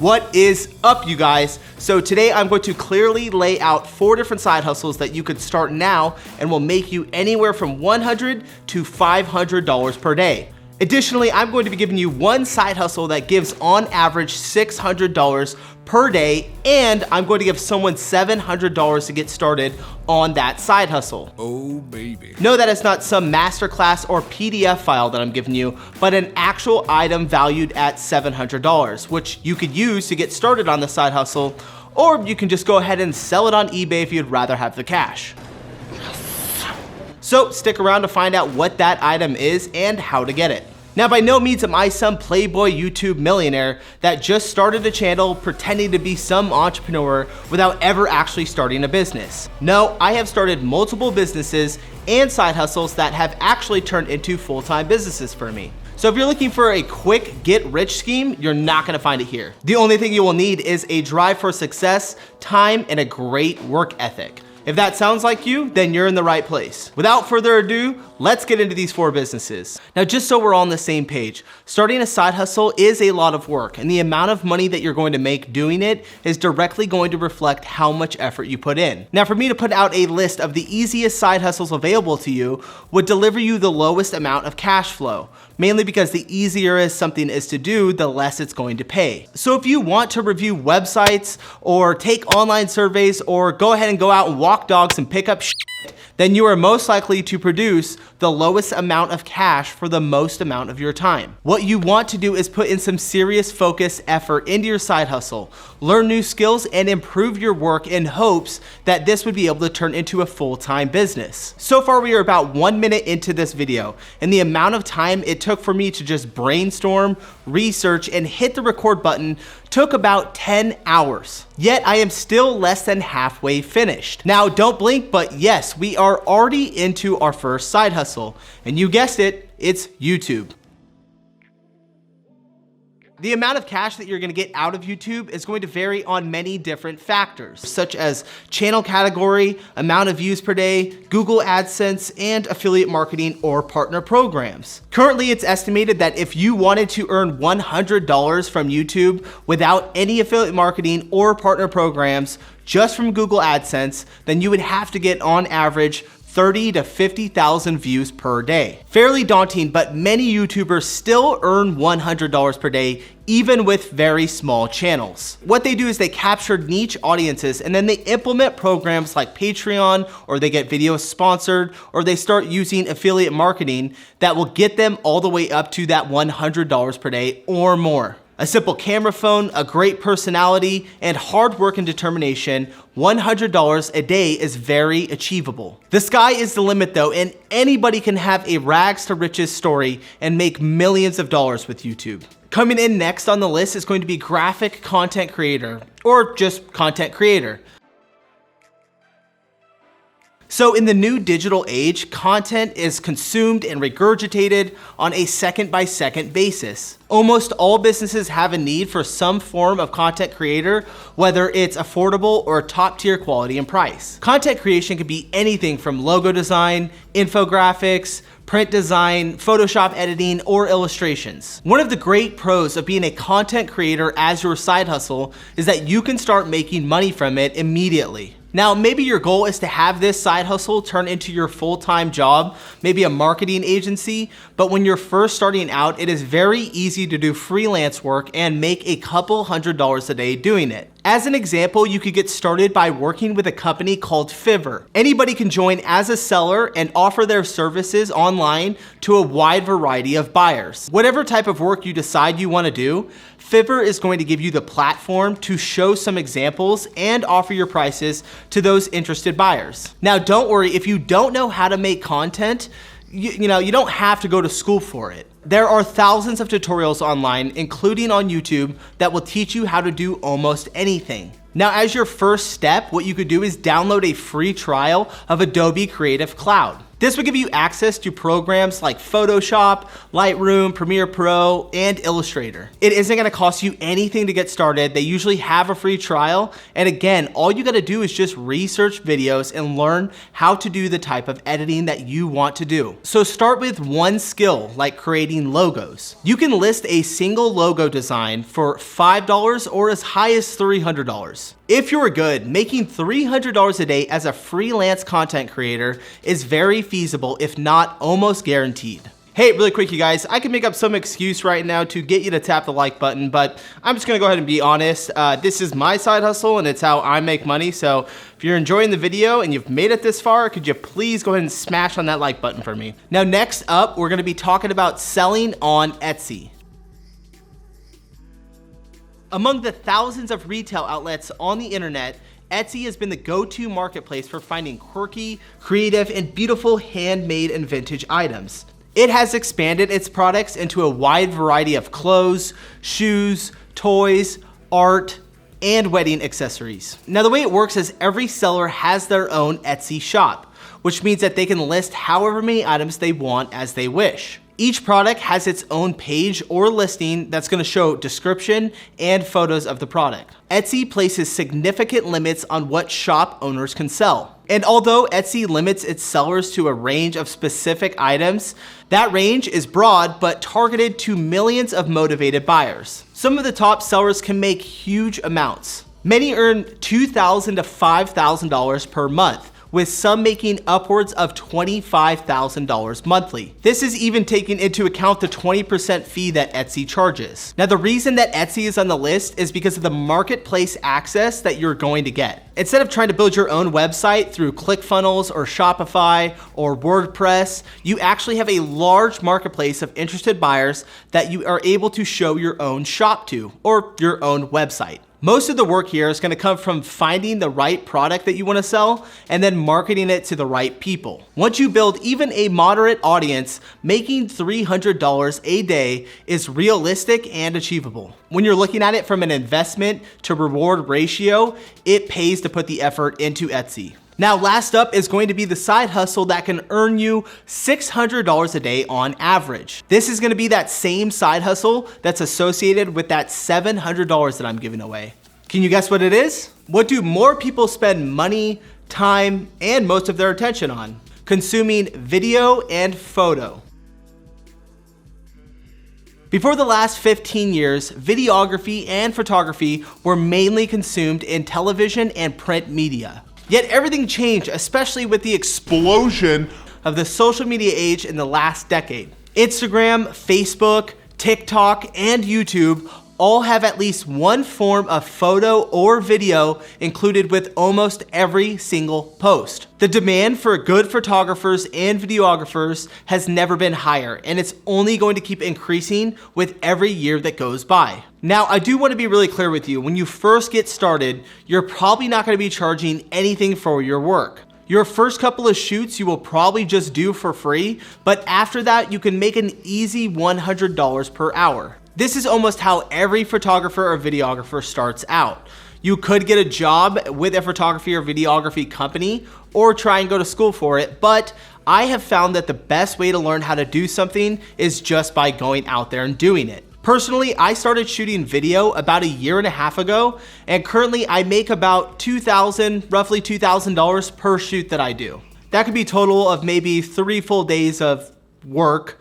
What is up, you guys? So today I'm going to clearly lay out 4 different side hustles that you could start now and will make you anywhere from $100 to $500 per day. Additionally, I'm going to be giving you one side hustle that gives on average $600 per day, and I'm going to give someone $700 to get started on that side hustle. Oh baby. No, that is not some masterclass or PDF file that I'm giving you, but an actual item valued at $700, which you could use to get started on the side hustle, or you can just go ahead and sell it on eBay if you'd rather have the cash. So stick around to find out what that item is and how to get it. Now, by no means am I some playboy YouTube millionaire that just started a channel pretending to be some entrepreneur without ever actually starting a business. No, I have started multiple businesses and side hustles that have actually turned into full-time businesses for me. So if you're looking for a quick get-rich scheme, you're not gonna find it here. The only thing you will need is a drive for success, time, and a great work ethic. If that sounds like you, then you're in the right place. Without further ado, let's get into these 4 businesses. Now, just so we're all on the same page, starting a side hustle is a lot of work, and the amount of money that you're going to make doing it is directly going to reflect how much effort you put in. Now, for me to put out a list of the easiest side hustles available to you would deliver you the lowest amount of cash flow, mainly because the easier something is to do, the less it's going to pay. So if you want to review websites or take online surveys or go ahead and go out and walk dogs and pick up shit, then you are most likely to produce the lowest amount of cash for the most amount of your time. What you want to do is put in some serious focus effort into your side hustle, learn new skills, and improve your work in hopes that this would be able to turn into a full-time business. So far, we are about 1 minute into this video, and the amount of time it took for me to just brainstorm, research, and hit the record button took about 10 hours. Yet I am still less than halfway finished. Now, don't blink, but yes, we are already into our first side hustle. And you guessed it, it's YouTube. The amount of cash that you're gonna get out of YouTube is going to vary on many different factors, such as channel category, amount of views per day, Google AdSense, and affiliate marketing or partner programs. Currently, it's estimated that if you wanted to earn $100 from YouTube without any affiliate marketing or partner programs, just from Google AdSense, then you would have to get on average 30 to 50,000 views per day. Fairly daunting, but many YouTubers still earn $100 per day, even with very small channels. What they do is they capture niche audiences and then they implement programs like Patreon, or they get videos sponsored, or they start using affiliate marketing that will get them all the way up to that $100 per day or more. A simple camera phone, a great personality, and hard work and determination, $100 a day is very achievable. The sky is the limit though, and anybody can have a rags to riches story and make millions of dollars with YouTube. Coming in next on the list is going to be graphic content creator, or just content creator. So in the new digital age, content is consumed and regurgitated on a second-by-second basis. Almost all businesses have a need for some form of content creator, whether it's affordable or top-tier quality and price. Content creation could be anything from logo design, infographics, print design, Photoshop editing, or illustrations. One of the great pros of being a content creator as your side hustle is that you can start making money from it immediately. Now, maybe your goal is to have this side hustle turn into your full-time job, maybe a marketing agency, but when you're first starting out, it is very easy to do freelance work and make a couple $100s a day doing it. As an example, you could get started by working with a company called Fiverr. Anybody can join as a seller and offer their services online to a wide variety of buyers. Whatever type of work you decide you want to do, Fiverr is going to give you the platform to show some examples and offer your prices to those interested buyers. Now, don't worry, if you don't know how to make content, you don't have to go to school for it. There are thousands of tutorials online, including on YouTube, that will teach you how to do almost anything. Now, as your first step, what you could do is download a free trial of Adobe Creative Cloud. This would give you access to programs like Photoshop, Lightroom, Premiere Pro, and Illustrator. It isn't gonna cost you anything to get started. They usually have a free trial. And again, all you gotta do is just research videos and learn how to do the type of editing that you want to do. So start with one skill, like creating logos. You can list a single logo design for $5 or as high as $300. If you're good, making $300 a day as a freelance content creator is very feasible, if not almost guaranteed. Hey, really quick, you guys, I can make up some excuse right now to get you to tap the like button, but I'm just gonna go ahead and be honest. This is my side hustle and it's how I make money. So if you're enjoying the video and you've made it this far, could you please go ahead and smash on that like button for me? Now, next up, we're gonna be talking about selling on Etsy. Among the thousands of retail outlets on the internet, Etsy has been the go-to marketplace for finding quirky, creative, and beautiful handmade and vintage items. It has expanded its products into a wide variety of clothes, shoes, toys, art, and wedding accessories. Now, the way it works is every seller has their own Etsy shop, which means that they can list however many items they want as they wish. Each product has its own page or listing that's gonna show description and photos of the product. Etsy places significant limits on what shop owners can sell. And although Etsy limits its sellers to a range of specific items, that range is broad but targeted to millions of motivated buyers. Some of the top sellers can make huge amounts. Many earn $2,000 to $5,000 per month, with some making upwards of $25,000 monthly. This is even taking into account the 20% fee that Etsy charges. Now, the reason that Etsy is on the list is because of the marketplace access that you're going to get. Instead of trying to build your own website through ClickFunnels or Shopify or WordPress, you actually have a large marketplace of interested buyers that you are able to show your own shop to, or your own website. Most of the work here is gonna come from finding the right product that you wanna sell and then marketing it to the right people. Once you build even a moderate audience, making $300 a day is realistic and achievable. When you're looking at it from an investment to reward ratio, it pays to put the effort into Etsy. Now, last up is going to be the side hustle that can earn you $600 a day on average. This is gonna be that same side hustle that's associated with that $700 that I'm giving away. Can you guess what it is? What do more people spend money, time, and most of their attention on? Consuming video and photo. Before the last 15 years, videography and photography were mainly consumed in television and print media. Yet everything changed, especially with the explosion of the social media age in the last decade. Instagram, Facebook, TikTok, and YouTube all have at least one form of photo or video included with almost every single post. The demand for good photographers and videographers has never been higher, and it's only going to keep increasing with every year that goes by. Now, I do want to be really clear with you. When you first get started, you're probably not going to be charging anything for your work. Your first couple of shoots you will probably just do for free, but after that, you can make an easy $100 per hour. This is almost how every photographer or videographer starts out. You could get a job with a photography or videography company or try and go to school for it, but I have found that the best way to learn how to do something is just by going out there and doing it. Personally, I started shooting video about a year and a half ago, and currently I make about roughly $2,000 per shoot that I do. That could be a total of maybe 3 full days of work,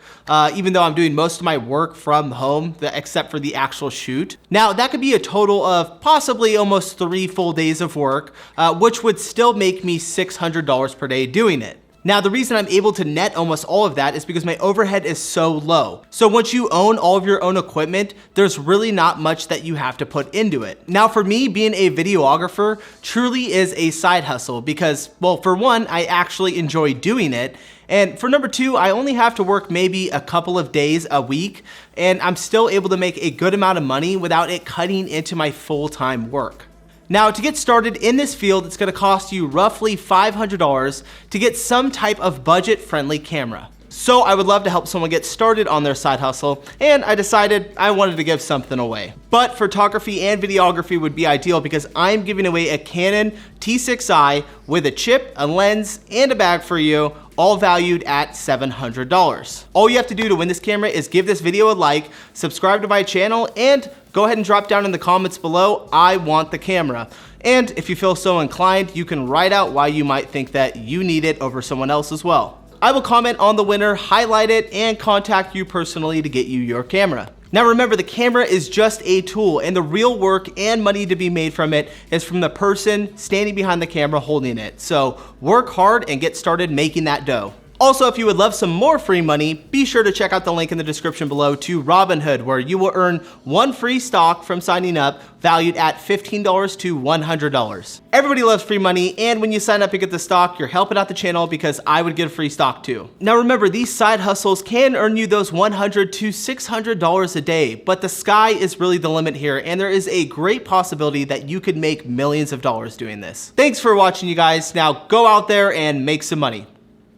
even though I'm doing most of my work from home, except for the actual shoot. Now, that could be a total of possibly almost 3 full days of work, which would still make me $600 per day doing it. Now, the reason I'm able to net almost all of that is because my overhead is so low. So once you own all of your own equipment, there's really not much that you have to put into it. Now, for me, being a videographer truly is a side hustle because, well, for one, I actually enjoy doing it. And for number 2, I only have to work maybe a couple of days a week, and I'm still able to make a good amount of money without it cutting into my full-time work. Now, to get started in this field, it's gonna cost you roughly $500 to get some type of budget-friendly camera. So I would love to help someone get started on their side hustle, and I decided I wanted to give something away. But photography and videography would be ideal because I'm giving away a Canon T6i with a chip, a lens, and a bag for you, all valued at $700. All you have to do to win this camera is give this video a like, subscribe to my channel, and go ahead and drop down in the comments below, I want the camera. And if you feel so inclined, you can write out why you might think that you need it over someone else as well. I will comment on the winner, highlight it, and contact you personally to get you your camera. Now remember, the camera is just a tool, and the real work and money to be made from it is from the person standing behind the camera holding it. So work hard and get started making that dough. Also, if you would love some more free money, be sure to check out the link in the description below to Robinhood, where you will earn one free stock from signing up, valued at $15 to $100. Everybody loves free money, and when you sign up and get the stock, you're helping out the channel because I would get a free stock too. Now remember, these side hustles can earn you those $100 to $600 a day, but the sky is really the limit here, and there is a great possibility that you could make millions of dollars doing this. Thanks for watching, you guys. Now go out there and make some money.